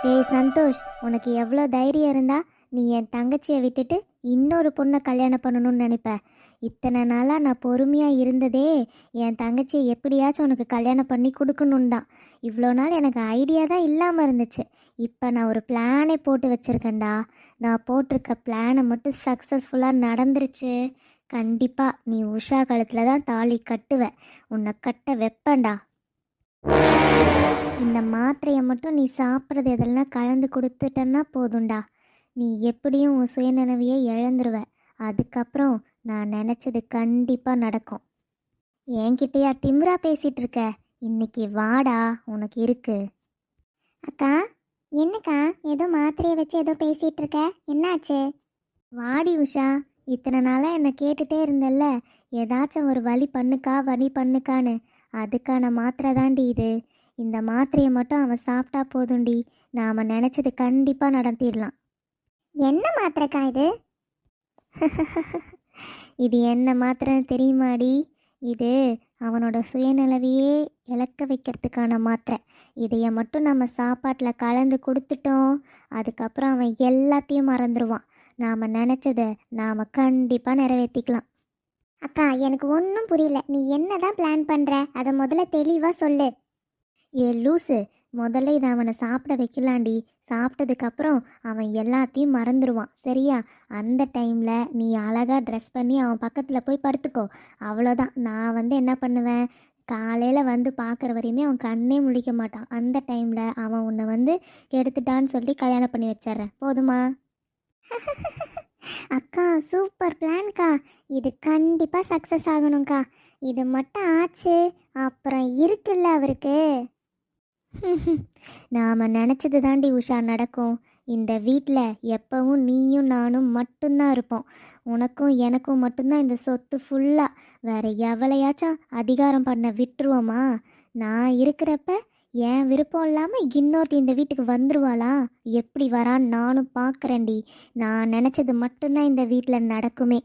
ஏய் சந்தோஷ், உனக்கு எவ்வளோ தைரியம் இருந்தா நீ என் தங்கச்சியை விட்டுட்டு இன்னொரு பொண்ணை கல்யாணம் பண்ணணும்னு நினைப்ப? இத்தனை நாளாக நான் பொறுமையாக இருந்ததே என் தங்கச்சியை எப்படியாச்சும் உனக்கு கல்யாணம் பண்ணி கொடுக்கணுன்னு தான். இவ்வளோ நாள் எனக்கு ஐடியா தான் இல்லாமல் இருந்துச்சு. இப்போ நான் ஒரு பிளானே போட்டு வச்சுருக்கேன்டா. நான் போட்டிருக்க பிளானை மட்டும் சக்ஸஸ்ஃபுல்லாக நடந்துருச்சு. கண்டிப்பாக நீ உஷா காலத்தில் தான் தாலி கட்டுவ. உன்னை கட்ட வைப்பேன்டா. இந்த மாத்திரையை மட்டும் நீ சாப்பிட்றது எதெல்லாம் கலந்து கொடுத்துட்டன்னா போதும்டா. நீ எப்படியும் உன் சுயநினைவையே இழந்துருவ. அதுக்கப்புறம் நான் நினச்சது கண்டிப்பாக நடக்கும். என்கிட்டயா திமிரா பேசிகிட்டு இருக்க? இன்னைக்கு வாடா, உனக்கு இருக்கு. அக்கா, என்னக்கா ஏதோ மாத்திரையை வச்சு ஏதோ பேசிகிட்டு இருக்க, என்னாச்சு? வாடி உஷா, இத்தனை நாளாக என்னை கேட்டுகிட்டே இருந்தல்ல, ஏதாச்சும் ஒரு வழி பண்ணுக்கான்னு. அதுக்கான மாத்திரை தாண்டி இது. இந்த மாத்திரையை மட்டும் அவன் சாப்பிட்டா போதும்டி, நாம் நினச்சது கண்டிப்பாக நடத்திடலாம். என்ன மாத்திரைக்கா இது? இது என்ன மாத்திரைன்னு தெரியுமாடி? இது அவனோட சுயநிலவையே இழக்க வைக்கிறதுக்கான மாத்திரை. இதைய மட்டும் நம்ம சாப்பாட்டில் கலந்து கொடுத்துட்டோம், அதுக்கப்புறம் அவன் எல்லாத்தையும் மறந்துடுவான். நாம் நினச்சதை நாம் கண்டிப்பாக நிறைவேற்றிக்கலாம். அக்கா, எனக்கு ஒன்றும் புரியல. நீ என்ன தான் பிளான் பண்ணுற? அதை முதல்ல தெளிவாக சொல்லு. ஏ லூசு, முதல்ல இதை அவனை சாப்பிட வைக்கலாண்டி. சாப்பிட்டதுக்கப்புறம் அவன் எல்லாத்தையும் மறந்துடுவான், சரியா? அந்த டைமில் நீ அழகாக ட்ரெஸ் பண்ணி அவன் பக்கத்தில் போய் படுத்துக்கோ. அவ்வளோதான். நான் என்ன பண்ணுவேன், காலையில் பார்க்குற வரையுமே அவன் கண்ணே முழிக்க மாட்டான். அந்த டைமில் அவன் உன்னை கெடுத்துட்டான்னு சொல்லி கல்யாணம் பண்ணி வச்சிட்றேன். போதுமா? அக்கா, சூப்பர் பிளான்க்கா. இது கண்டிப்பாக சக்ஸஸ் ஆகணும்க்கா. இது மட்டும் ஆச்சு அப்புறம் இருக்குல்ல அவருக்கு. நாம் நினச்சது தாண்டி உஷா நடக்கும். இந்த வீட்டில் எப்பவும் நீயும் நானும் மட்டும்தான் இருப்போம். உனக்கும் எனக்கும் மட்டும்தான் இந்த சொத்து ஃபுல்லாக. வேற எவளையாச்சும் அதிகாரம் பண்ண விட்டுருவோமா? நான் இருக்கிறப்ப என் விருப்பம் இல்லாமல் இன்னொருத்தி இந்த வீட்டுக்கு வந்துருவாளா? எப்படி வரான்னு நானும் பார்க்குறேன்டி. நான் நினச்சது மட்டும்தான் இந்த வீட்டில் நடக்குமே.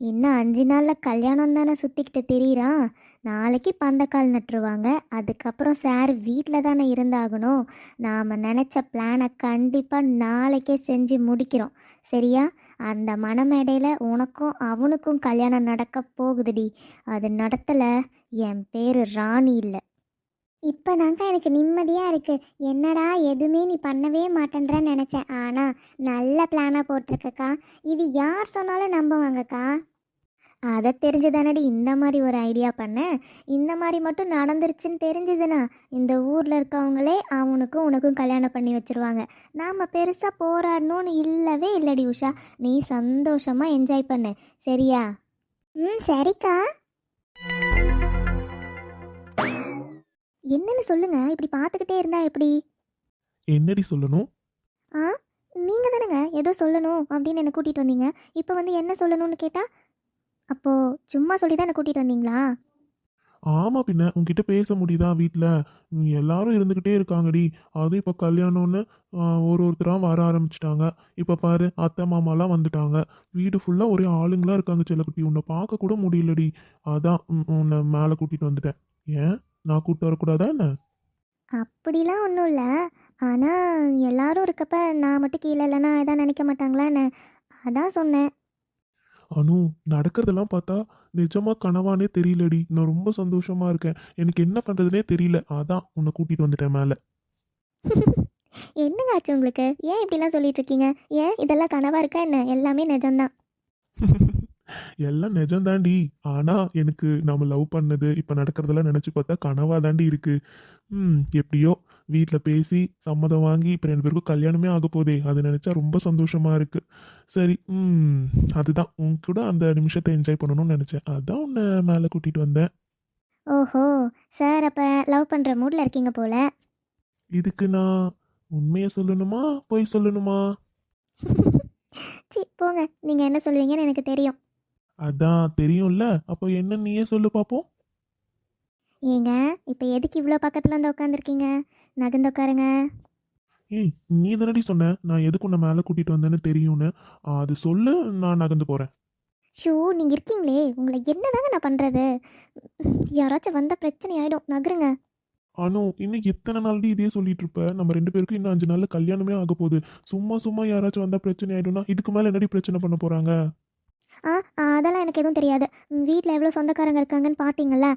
இன்னும் 5 நாளில் கல்யாணம் தானே சுற்றிக்கிட்டு தெரியுறான். நாளைக்கு பந்தக்கால் நட்டுருவாங்க. அதுக்கப்புறம் சார் வீட்டில் தானே இருந்தாகணும். நாம் நினச்ச பிளானை கண்டிப்பாக நாளைக்கே செஞ்சு முடிக்கிறோம், சரியா? அந்த மணமேடையில் உனக்கும் அவனுக்கும் கல்யாணம் நடக்க போகுதுடி. அது நடத்தலை, என் பேர் ராணி இல்லை. இப்போதாங்க எனக்கு நிம்மதியாக இருக்குது. என்னடா எதுவுமே நீ பண்ணவே மாட்டேன்றன்னு நினச்சேன். ஆனால் நல்ல பிளானாக போட்டிருக்கக்கா. இது யார் சொன்னாலும் நம்புவாங்கக்கா. அதை தெரிஞ்சுதானடி இந்த மாதிரி ஒரு ஐடியா பண்ணேன். இந்த மாதிரி மட்டும் நடந்துருச்சுன்னு தெரிஞ்சதுன்னா இந்த ஊரில் இருக்கவங்களே அவனுக்கும் உனக்கும் கல்யாணம் பண்ணி வச்சுருவாங்க. நாம் பெருசாக போராடணும்னு இல்லவே இல்லடி உஷா. நீ சந்தோஷமாக என்ஜாய் பண்ணு, சரியா? சரிக்கா. என்னன்னு சொல்லுங்க, இப்படி பார்த்துக்கிட்டே இருந்தா எப்படி? என்னடி சொல்லணும்? நீங்க தானேங்க ஏதோ சொல்லணும் அப்படின்னு என்னை கூட்டிகிட்டு வந்தீங்க. இப்போ என்ன சொல்லணும்னு கேட்டா, அப்போ சும்மா சொல்லி தான் என்னை கூட்டிகிட்டு வந்தீங்களா? ஆமாம், பின்ன உங்ககிட்ட பேச முடியுதா வீட்டில்? எல்லாரும் இருந்துக்கிட்டே இருக்காங்கடி. அதுவும் இப்போ கல்யாணம்னு ஒருத்தராக வர ஆரம்பிச்சிட்டாங்க. இப்போ பாரு, அத்தை மாமாலாம் வந்துட்டாங்க. வீடு ஃபுல்லாக ஒரே ஆளுங்களாக இருக்காங்க செல்லக்குட்டி. உன்னை பார்க்க கூட முடியலடி. அதான் உன்னை மேலே கூட்டிகிட்டு வந்துட்டேன். ஏன் நான் கூப்பிட்டு வரக்கூடாதா என்ன? அப்படிலாம் ஒன்றும் இல்லை. ஆனால் எல்லாரும் இருக்கப்ப நான் மட்டும் கீழே இல்லைன்னா எதாவது நினைக்க மாட்டாங்களா என்ன? அதான் சொன்னேன். அனு, நடக்கிறதெல்லாம் பார்த்தா நிஜமா கனவானே தெரியலடி. நான் ரொம்ப சந்தோஷமா இருக்கேன். எனக்கு என்ன பண்ணுறதுனே தெரியல. அதான் உன்னை கூட்டிகிட்டு வந்துட்டேன் மேலே. என்னங்க ஆச்சு உங்களுக்கு? ஏன் இப்படிலாம் சொல்லிட்டு இருக்கீங்க? ஏன் இதெல்லாம் கனவா இருக்கா என்ன? எல்லாமே நிஜம்தான். எல்லாம் நிஜம்தாண்டி. ஆனால் எனக்கு நம்ம லவ் பண்ணது இப்போ நடக்கிறதெல்லாம் நினச்சி பார்த்தா கனவா தாண்டி இருக்கு. எப்படியோ வீட்டில் பேசி சம்மதம் வாங்கி இப்போ 2 பேருக்கும் கல்யாணமே ஆக போதே. அது நினச்சா ரொம்ப சந்தோஷமா இருக்கு. சரி, அதுதான் உன் கூட அந்த நிமிஷத்தை என்ஜாய் பண்ணணும்னு நினச்சேன். அதான் உன்னை மேலே கூட்டிகிட்டு வந்தேன். ஓஹோ, சார் அப்போ லவ் பண்ணுற மூடில் இருக்கீங்க போல. இதுக்கு நான் உண்மையை சொல்லணுமா பொய் சொல்லணுமா? சி போங்க, நீங்கள் என்ன சொல்லுவீங்கன்னு எனக்கு தெரியும். அதான் தெரியும்ல, அப்போ என்ன நீயே சொல்லு பார்ப்போம். ஏங்க, இப்போ எதுக்கு இவ்வளோ பக்கத்தில் வந்து உட்காந்துருக்கீங்க? நகர்ந்து உட்காருங்க. ஏய், நீ தானடி சொன்ன நான் எதுக்கு உன்னை மேலே கூட்டிகிட்டு வந்தேன்னு தெரியும்னு. அது சொல்லு, நான் நகர்ந்து போகிறேன். ஷூ, நீங்கள் இருக்கீங்களே, உங்களை என்னதாங்க நான் பண்ணுறது? யாராச்சும் வந்தால் பிரச்சனை ஆகிடும். நகருங்க. அனு, இன்னும் எத்தனை நாள்டி இதே சொல்லிட்டு இருப்ப? நம்ம 2 பேருக்கும் இன்னும் 5 நாள்ல கல்யாணமே ஆக போகுது. சும்மா சும்மா யாராச்சும் வந்தா பிரச்சனை ஆயிடும்னா, இதுக்கு மேல என்னடி பிரச்சனை பண்ண போறாங்க? ஆ அதெல்லாம் எனக்கு எதுவும் தெரியாது. வீட்டில் எவ்வளோ சொந்தக்காரங்க இருக்காங்கன்னு பார்த்தீங்கல்ல.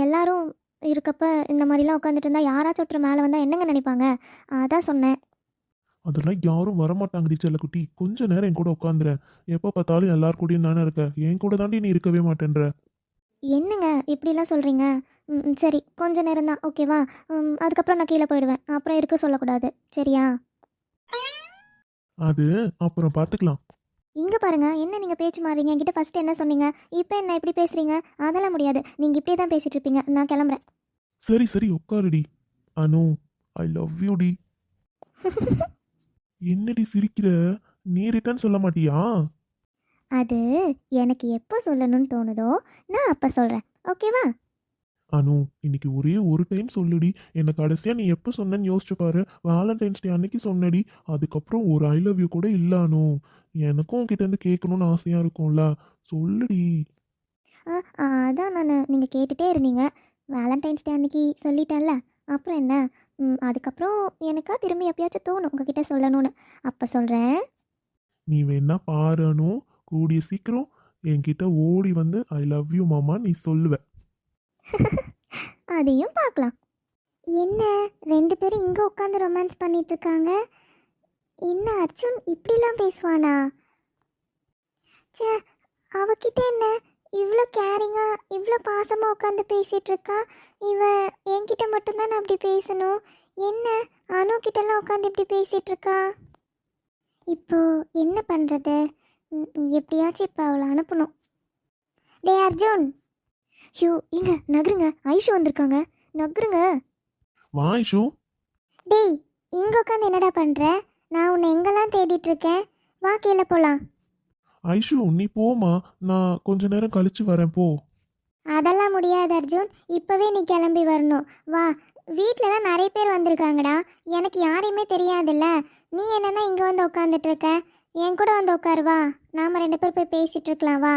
எல்லாரும் இருக்கப்ப இந்த மாதிரிலாம் உட்காந்துட்டு இருந்தா யாராச்சும் ஒருத்தர் மேலே வந்தால் என்னங்க நினைப்பாங்க? அதான் சொன்னேன். அதெல்லாம் யாரும் வரமாட்டாங்கடி செல்லக்குட்டி. கொஞ்ச நேரம் என் கூட உட்காந்துறேன். எப்போ பார்த்தாலும் எல்லார் கூடயும் தானே இருக்க. என் கூட தாண்டி நீ இருக்கவே மாட்டேன்ற. என்னங்க இப்படிலாம் சொல்கிறீங்க? சரி, கொஞ்ச நேரம் தான் ஓகேவா? அதுக்கப்புறம் நான் கீழே போயிடுவேன். அப்புறம் இருக்க சொல்லக்கூடாது, சரியா? அது அப்புறம் பார்த்துக்கலாம். இங்கே பாருங்க, என்ன நீங்கள் பேச்சு மாறீங்க? என்கிட்ட ஃபஸ்ட்டு என்ன சொன்னீங்க? இப்போ என்ன இப்படி பேசுகிறீங்க? அதெல்லாம் முடியாது. நீங்கள் இப்படியே தான் பேசிகிட்டு இருப்பீங்க. நான் கிளம்புறேன். சரி சரி உட்காருடி. அனு, ஐ லவ் யூ டி. என்னடி சிரிக்கிற? நீ ரிட்டர்ன் சொல்ல மாட்டியா? அது எனக்கு எப்போ சொல்லணும்னு தோணுதோ நான் அப்போ சொல்கிறேன், ஓகேவா? அனு, இன்னைக்கு ஒரே ஒரு டைம் சொல்லுடி. என்னை கடைசியா நீ எப்போ சொன்னேன்னு யோசிச்சு பாரு. வேலண்டைன்ஸ் டே அன்னைக்கு சொன்னடி. அதுக்கப்புறம் ஒரு ஐ லவ் யூ கூட இல்ல அனு. எனக்கும் உன்கிட்ட இருந்து கேட்கணும்னு ஆசையா இருக்கும்ல. சொல்லுடி. அதான் நீங்கள் கேட்டுகிட்டே இருந்தீங்க. வேலண்டைன்ஸ் டே அன்னைக்கு சொல்லிட்டேன்ல. அப்புறம் என்ன? அதுக்கப்புறம் எனக்கா திரும்பி எப்பயாச்சும் தோணும் உங்ககிட்ட சொல்லணும்னு. அப்போ சொல்கிறேன். நீ வேணா பாரு அனு. கூடிய சீக்கிரம் என்கிட்ட ஓடி வந்து ஐ லவ் யூ மாமா நீ சொல்லுவ. அதையும் பார்க்கலாம். என்ன 2 பேரும் இங்கே உட்காந்து ரொமான்ஸ் பண்ணிட்டு இருக்காங்க? என்ன அர்ஜுன் இப்படிலாம் பேசுவானா? ச்சே, அவகிட்ட என்ன இவ்வளோ கேரிங்காக இவ்வளோ பாசமாக உட்காந்து பேசிகிட்டு இருக்கா? இவ என்கிட்ட மட்டும்தான் அப்படி பேசணும். என்ன அனு கிட்டலாம் உட்காந்து இப்படி பேசிகிட்டு இருக்கா? இப்போ என்ன பண்ணுறது? எப்படியாச்சும் இப்போ அவளை அனுப்பணும். டே அர்ஜுன்! ஐயோ, இங்க நகருங்க. ஐஷு வந்திருக்காங்க, நகருங்க. வா ஐஷு. டேய், இங்கே உட்காந்து என்னடா பண்ணுற? நான் உன்னை எங்கெல்லாம் தேடிட்டு இருக்கேன். வா கீழே போகலாம். ஐஷு நீ போமா. நான் கொஞ்ச நேரம் கழிச்சு வரேன் போ. அதெல்லாம் முடியாது அர்ஜுன், இப்போவே நீ கிளம்பி வரணும். வா, வீட்டிலலாம் நிறைய பேர் வந்திருக்காங்கடா. எனக்கு யாரையுமே தெரியாதுல்ல. நீ என்னன்னா இங்கே வந்து உட்காந்துட்டு இருக்க? என் கூட வந்து உட்காரு, வா. நாம் 2 பேர் போய் பேசிகிட்டு இருக்கலாம், வா.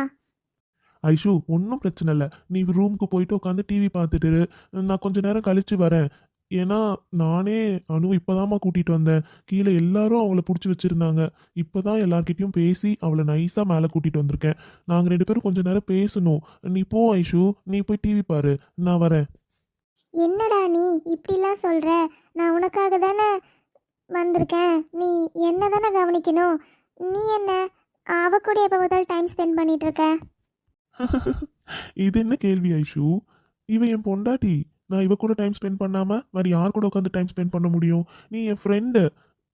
ஐஷு ஒன்றும் பிரச்சனை இல்லை. நீ ரூமுக்கு போயிட்டு உட்காந்து டிவி பார்த்துட்டு இரு. நான் கொஞ்ச நேரம் கழிச்சு வரேன். ஏன்னா நானே அனு இப்போதாம்மா கூட்டிகிட்டு வந்தேன். கீழே எல்லாரும் அவளை பிடிச்சி வச்சுருந்தாங்க. இப்போ தான் எல்லார்கிட்டையும் பேசி அவளை நைஸாக மேலே கூட்டிகிட்டு வந்திருக்கேன். நாங்கள் 2 பேரும் கொஞ்ச நேரம் பேசணும். நீ போ ஐஷு. நீ போய் டிவி பாரு. நான் வரேன். என்னடா நீ இப்படிலாம் சொல்கிற? நான் உனக்காக தானே வந்திருக்கேன். நீ என்ன தானே கவனிக்கணும். நீ என்ன அவ கூட எப்போ பார்த்தாலும் டைம் ஸ்பெண்ட் பண்ணிட்டு இருக்க? இது என்ன கேள்வி ஐஷு? இவ என் பொண்டாட்டி. நான் இவ கூட டைம் ஸ்பெண்ட் பண்ணாம வேற யார் கூட உட்காந்து டைம் ஸ்பெண்ட் பண்ண முடியும்? நீ என் ஃப்ரெண்டு.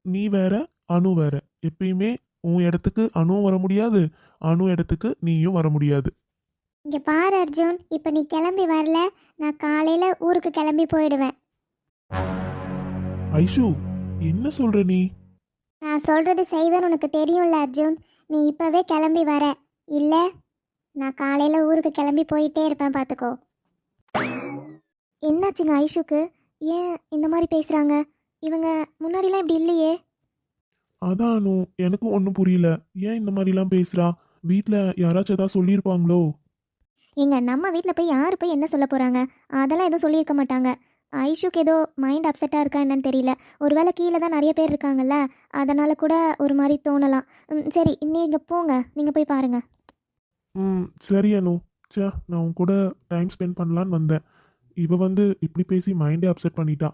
நீ வேற, அனு வேற. எப்பயுமே உன் இடத்துக்கு அணுவும் வர முடியாது, அணு இடத்துக்கு நீயும் வர முடியாது. இங்கே பாரு அர்ஜுன், இப்போ நீ கிளம்பி வரல, நான் காலையில் ஊருக்கு கிளம்பி போயிடுவேன். ஐஷு என்ன சொல்ற நீ? நான் சொல்கிறது செய்வேன்னு உனக்கு தெரியும்ல அர்ஜுன். நீ இப்போவே கிளம்பி வர, இல்லை நான் காலையில் ஊருக்கு கிளம்பி போயிட்டே இருப்பேன், பார்த்துக்கோ. என்னாச்சுங்க ஐஷுக்கு? ஏன் இந்த மாதிரி பேசுகிறாங்க? இவங்க முன்னாடிலாம் இப்படி இல்லையே. அதான் அனு, எனக்கும் ஒன்றும் புரியல. ஏன் இந்த மாதிரிலாம் பேசுறா? வீட்டில் யாராச்சும் ஏதாவது சொல்லியிருப்பாங்களோ? எங்க நம்ம வீட்டில் போய் யார் போய் என்ன சொல்ல போகிறாங்க? அதெல்லாம் எதுவும் சொல்லியிருக்க மாட்டாங்க. ஐஷுக்கு ஏதோ மைண்ட் அப்செட்டாக இருக்கா என்னன்னு தெரியல. ஒருவேளை கீழே தான் நிறைய பேர் இருக்காங்கல்ல, அதனால் கூட ஒரு மாதிரி தோணலாம். சரி, நீங்கள் போங்க, நீங்கள் போய் பாருங்கள். சரி அனு. சே, நான் உன் கூட டைம் ஸ்பெண்ட் பண்ணலான்னு வந்தேன். இவ வந்து இப்படி பேசி மைண்டே அப்செட் பண்ணிட்டா.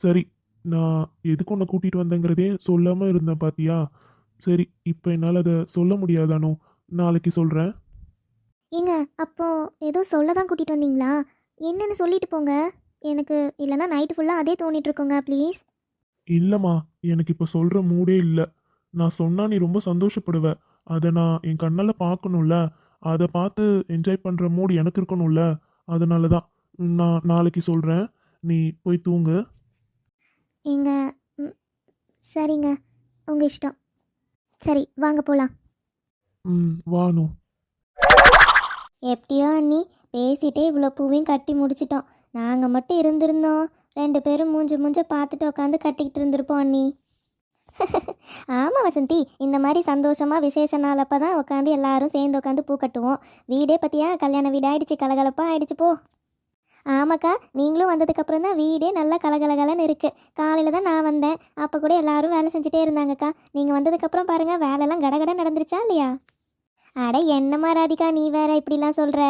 சரி, நான் எதுக்கு உன்னை கூட்டிகிட்டு வந்தேங்கிறதே சொல்லாமல் இருந்தேன் பாத்தியா? சரி, இப்போ என்னால் அதை சொல்ல முடியாது அனு. நாளைக்கு சொல்கிறேன். ஏங்க, அப்போது ஏதோ சொல்ல தான் கூட்டிகிட்டு வந்தீங்களா? என்னன்னு சொல்லிட்டு போங்க. எனக்கு இல்லைன்னா நைட்டு ஃபுல்லாக அதே தோணிட்டு இருக்கோங்க, ப்ளீஸ். இல்லைம்மா, எனக்கு இப்போ சொல்கிற மூடே இல்லை. நான் சொன்னா நீ ரொம்ப சந்தோஷப்படுவ. அதை நான் என் கண்ணால் பார்க்கணும்ல. அதை பார்த்து என்ஜாய் பண்ணுற மூடு எனக்கு இருக்கணும்ல. அதனால தான் நான் நாளைக்கு சொல்கிறேன். நீ போய் தூங்கு. ஏங்க, சரிங்க, உங்கள் இஷ்டம். சரி, வாங்க போகலாம். வானு. எப்படியோ அண்ணி, பேசிட்டே இவ்வளோ பூவையும் கட்டி முடிச்சிட்டோம். நாங்கள் மட்டும் இருந்திருந்தோம், 2 பேரும் மூஞ்ச பார்த்துட்டு உட்காந்து கட்டிக்கிட்டு இருந்திருப்போம் அண்ணி. ஆமாம் வசந்தி, இந்த மாதிரி சந்தோஷமாக விசேஷ நாள் அப்போ தான் உட்காந்து எல்லாரும் சேர்ந்து உட்காந்து பூ கட்டுவோம். வீடே பற்றியா கல்யாண வீடு ஆயிடுச்சு, கலகலப்பாக ஆயிடுச்சு போ. ஆமாக்கா, நீங்களும் வந்ததுக்கப்புறம் தான் வீடே நல்லா கலகலகலன்னு இருக்குது. காலையில் தான் நான் வந்தேன், அப்போ கூட எல்லாரும் வேலை செஞ்சுட்டே இருந்தாங்கக்கா. நீங்கள் வந்ததுக்கப்புறம் பாருங்கள், வேலைலாம் கடகட நடந்துருச்சா இல்லையா? அட என்னம்மா ராதிகா, நீ வேற இப்படிலாம் சொல்கிற?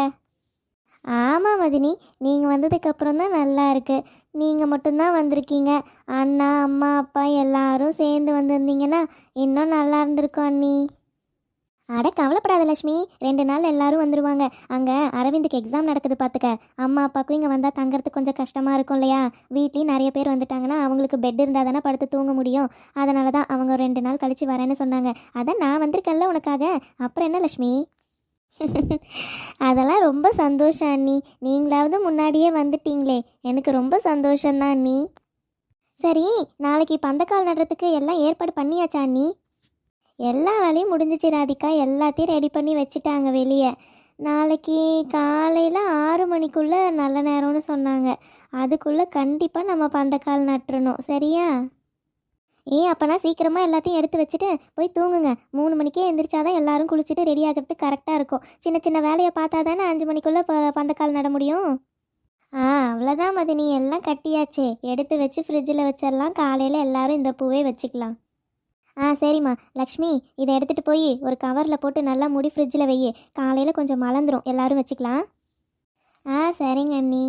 ஆமாம் மதினி, நீங்கள் வந்ததுக்கப்புறம் தான் நல்லா இருக்குது. நீங்கள் மட்டும்தான் வந்திருக்கீங்க. அண்ணா, அம்மா, அப்பா எல்லாரும் சேர்ந்து வந்திருந்தீங்கன்னா இன்னும் நல்லா இருந்திருக்கும் அண்ணி. அட கவலைப்படாத லட்சுமி, 2 நாள் எல்லாரும் வந்துடுவாங்க. அங்கே அரவிந்துக்கு எக்ஸாம் நடக்குது பார்த்துக்க. அம்மா அப்பாவுக்கும் இங்கே வந்தால் தங்கறதுக்கு கொஞ்சம் கஷ்டமாக இருக்கும் இல்லையா? வீட்லேயும் நிறைய பேர் வந்துட்டாங்கன்னா அவங்களுக்கு பெட் இருந்தால் தானே படுத்து தூங்க முடியும். அதனால தான் அவங்க 2 நாள் கழித்து வரேன்னு சொன்னாங்க. அதான் நான் வந்திருக்கேன்ல உனக்காக. அப்புறம் என்ன லட்சுமி? அதெல்லாம் ரொம்ப சந்தோஷம் அண்ணி. நீங்களாவது முன்னாடியே வந்துட்டீங்களே, எனக்கு ரொம்ப சந்தோஷம்தான் அண்ணி. சரி, நாளைக்கு பந்தக்கால் நடுறதுக்கு எல்லாம் ஏற்பாடு பண்ணியாச்சா அண்ணி? எல்லா வேலையும் முடிஞ்சிச்சு ராதிகா, எல்லாத்தையும் ரெடி பண்ணி வச்சுட்டாங்க வெளியே. நாளைக்கு காலையில் 6 மணிக்குள்ளே நல்ல நேரம்னு சொன்னாங்க. அதுக்குள்ளே கண்டிப்பாக நம்ம பந்தக்கால் நட்டுறணும், சரியா? அப்போனா சீக்கிரமாக எல்லாத்தையும் எடுத்து வச்சுட்டு போய் தூங்குங்க. 3 மணிக்கே எந்திரிச்சாதான் எல்லாரும் குளிச்சுட்டு ரெடி ஆகிறதுக்கு கரெக்டாக இருக்கும். சின்ன சின்ன வேலையை பார்த்தா தானே 5 மணிக்குள்ளே பந்தக்கால் நட முடியும். அவ்வளோதான் மதினி, எல்லாம் கட்டியாச்சே. எடுத்து வச்சு ஃப்ரிட்ஜில் வச்சிடலாம். காலையில் எல்லாரும் இந்த பூவே வச்சுக்கலாம். சரிம்மா. லக்ஷ்மி, இதை எடுத்துகிட்டு போய் ஒரு கவரில் போட்டு நல்லா மூடி ஃப்ரிட்ஜில் வையே. காலையில் கொஞ்சம் மலர்ந்துடும், எல்லாரும் வச்சுக்கலாம். சரிங்க அண்ணி.